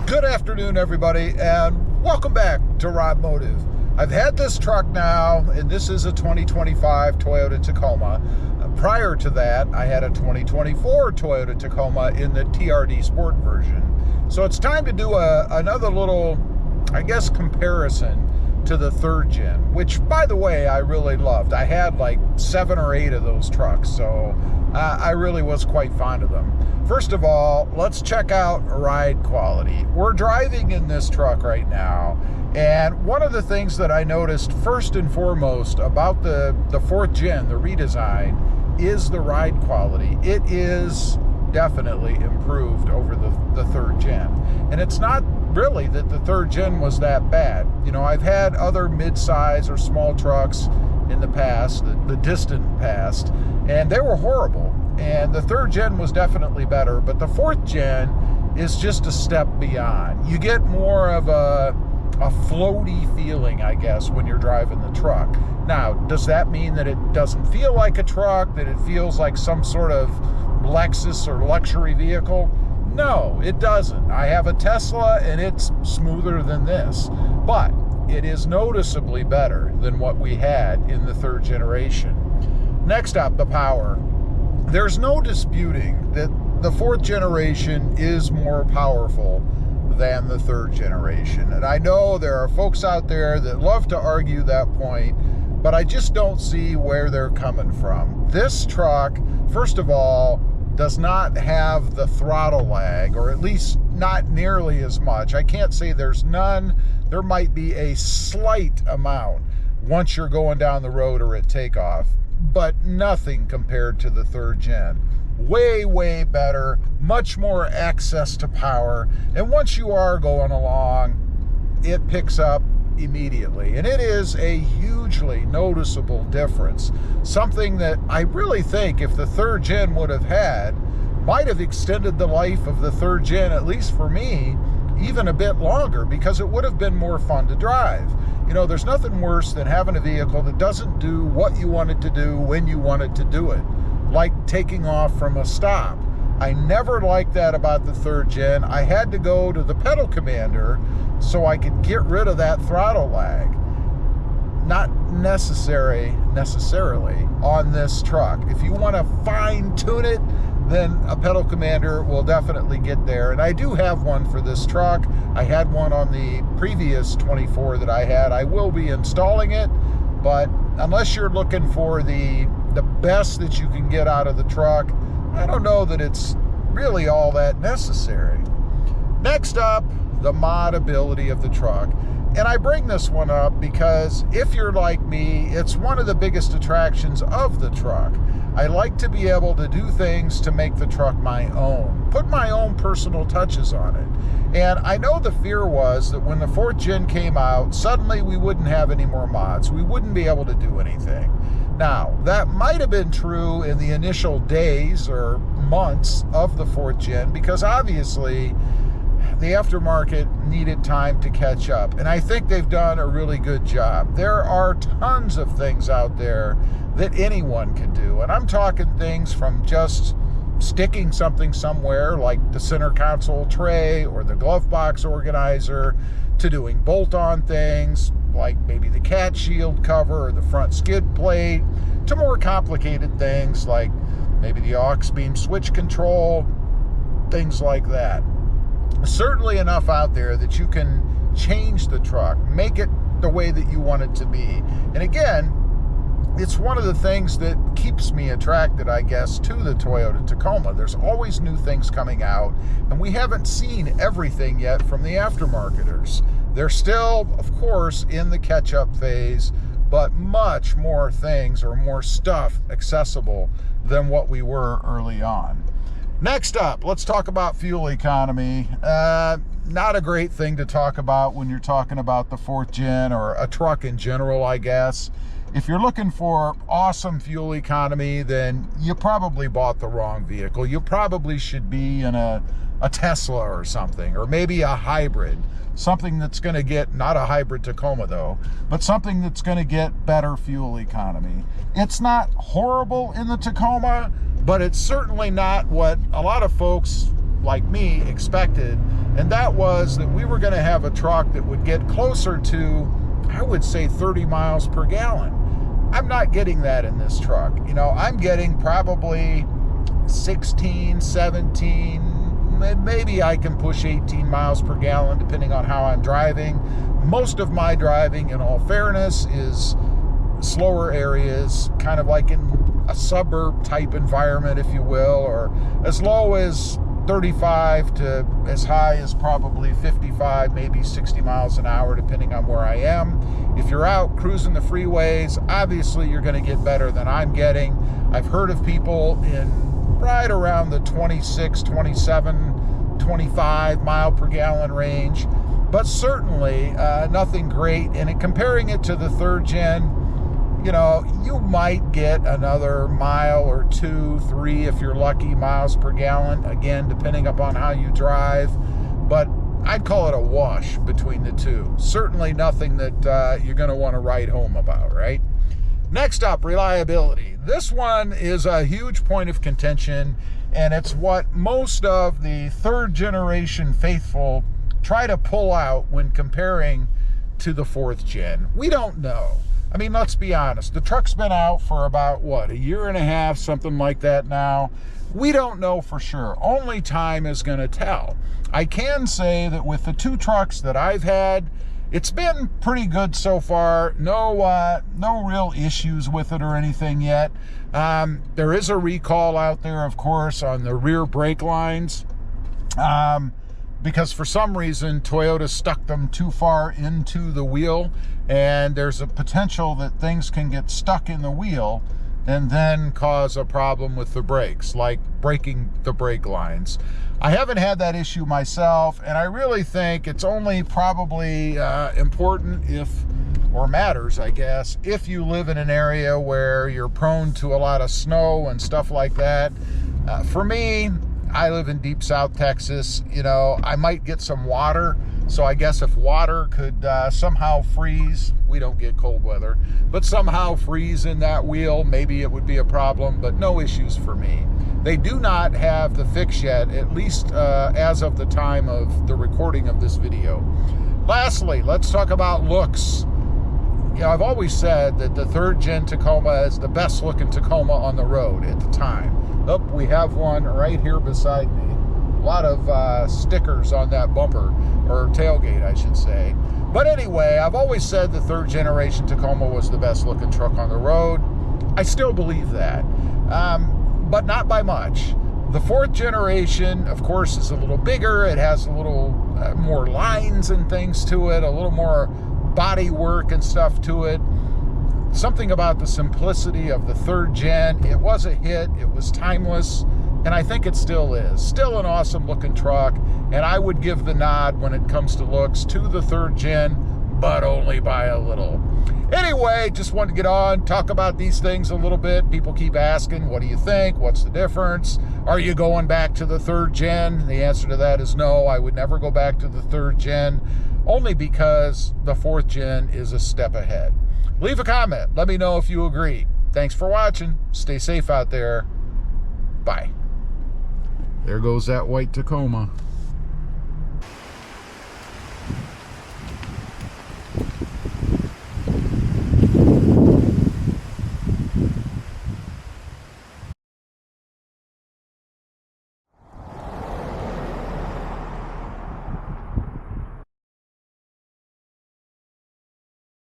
Good afternoon, everybody, and welcome back to RobMotive. I've had this truck now, and this is a 2025 Toyota Tacoma. Prior to that, I had a 2024 Toyota Tacoma in the TRD Sport version. So it's time to do another little, I guess, comparison to the third gen, which, by the way, I really loved. I had like 7 or 8 of those trucks, so I really was quite fond of them. First of all, let's check out ride quality. We're driving in this truck right now, and one of the things that I noticed first and foremost about the 4th gen, the redesign, is the ride quality. It is definitely improved over the 3rd gen. And it's not really that the 3rd gen was that bad. You know, I've had other mid-size or small trucks in the past, the distant past, and they were horrible. And the 3rd gen was definitely better, but the 4th gen is just a step beyond. You get more of a floaty feeling, I guess, when you're driving the truck. Now, does that mean that it doesn't feel like a truck, that it feels like some sort of Lexus or luxury vehicle? No, it doesn't. I have a Tesla and it's smoother than this, but it is noticeably better than what we had in the 3rd generation. Next up, the power. There's no disputing that the 4th generation is more powerful than the 3rd generation. And I know there are folks out there that love to argue that point, but I just don't see where they're coming from. This truck, first of all, does not have the throttle lag, or at least not nearly as much. I can't say there's none. There might be a slight amount once you're going down the road or at takeoff, but nothing compared to the 3rd gen. Way, way better, much more access to power, and once you are going along, it picks up immediately. And it is a hugely noticeable difference. Something that I really think if the 3rd gen would have had, might have extended the life of the 3rd gen, at least for me, even a bit longer, because it would have been more fun to drive. You know, there's nothing worse than having a vehicle that doesn't do what you want it to do when you want it to do it, like taking off from a stop. I never liked that about the 3rd gen. I had to go to the pedal commander so I could get rid of that throttle lag. Not necessarily on this truck. If you want to fine tune it, then a pedal commander will definitely get there. And I do have one for this truck. I had one on the previous 24 that I had. I will be installing it, but unless you're looking for the best that you can get out of the truck, I don't know that it's really all that necessary. Next up, the modability of the truck. And I bring this one up because if you're like me, it's one of the biggest attractions of the truck. I like to be able to do things to make the truck my own, put my own personal touches on it. And I know the fear was that when the 4th gen came out, suddenly we wouldn't have any more mods. We wouldn't be able to do anything. Now, that might have been true in the initial days or months of the 4th gen, because obviously the aftermarket needed time to catch up. And I think they've done a really good job. There are tons of things out there that anyone can do. And I'm talking things from just sticking something somewhere like the center console tray or the glove box organizer, to doing bolt-on things like maybe the cat shield cover or the front skid plate, to more complicated things like maybe the aux beam switch control, things like that. Certainly enough out there that you can change the truck, make it the way that you want it to be. And again, it's one of the things that keeps me attracted, I guess, to the Toyota Tacoma. There's always new things coming out, and we haven't seen everything yet from the aftermarketers. They're still, of course, in the catch-up phase, but much more things or more stuff accessible than what we were early on. Next up, let's talk about fuel economy. Not a great thing to talk about when you're talking about the 4th gen or a truck in general, I guess. If you're looking for awesome fuel economy, then you probably bought the wrong vehicle. You probably should be in a Tesla or something, or maybe a hybrid. Something that's going to get, not a hybrid Tacoma though, but something that's going to get better fuel economy. It's not horrible in the Tacoma, but it's certainly not what a lot of folks like me, expected, and that was that we were going to have a truck that would get closer to, I would say, 30 miles per gallon. I'm not getting that in this truck. You know, I'm getting probably 16, 17, maybe I can push 18 miles per gallon depending on how I'm driving. Most of my driving, in all fairness, is slower areas, kind of like in a suburb type environment, if you will, or as low as 35 to as high as probably 55, maybe 60 miles an hour, depending on where I am. If you're out cruising the freeways, obviously you're going to get better than I'm getting. I've heard of people in right around the 26, 27, 25 mile per gallon range, but certainly nothing great. And comparing it to the third gen, you know, you might get another mile or 2, 3, if you're lucky, miles per gallon, again, depending upon how you drive. But I'd call it a wash between the two. Certainly nothing that you're going to want to write home about, right? Next up, reliability. This one is a huge point of contention, and it's what most of the third generation faithful try to pull out when comparing to the fourth gen. We don't know. I mean, let's be honest. The truck's been out for about, what, a year and a half, something like that now. We don't know for sure. Only time is going to tell. I can say that with the two trucks that I've had, it's been pretty good so far. No real issues with it or anything yet. There is a recall out there, of course, on the rear brake lines. Because for some reason Toyota stuck them too far into the wheel, and there's a potential that things can get stuck in the wheel and then cause a problem with the brakes, like breaking the brake lines. I haven't had that issue myself, and I really think it's only probably important or matters, I guess, if you live in an area where you're prone to a lot of snow and stuff like that. For me, I live in deep South Texas. You know, I might get some water. So I guess if water could somehow freeze, we don't get cold weather, but somehow freeze in that wheel, maybe it would be a problem, but no issues for me. They do not have the fix yet, at least as of the time of the recording of this video. Lastly, let's talk about looks. You know, I've always said that the third gen Tacoma is the best looking Tacoma on the road at the time. Oh, we have one right here beside me. A lot of stickers on that bumper, or tailgate, I should say. But anyway, I've always said the third generation Tacoma was the best looking truck on the road. I still believe that, but not by much. The fourth generation, of course, is a little bigger. It has a little more lines and things to it, a little more body work and stuff to it. Something about the simplicity of the third gen. It was a hit. It was timeless. And I think it still is. Still an awesome looking truck. And I would give the nod when it comes to looks to the third gen, but only by a little. Anyway, just wanted to get on, talk about these things a little bit. People keep asking, what do you think? What's the difference? Are you going back to the third gen? The answer to that is no. I would never go back to the third gen, only because the fourth gen is a step ahead. Leave a comment. Let me know if you agree. Thanks for watching. Stay safe out there. Bye. There goes that white Tacoma.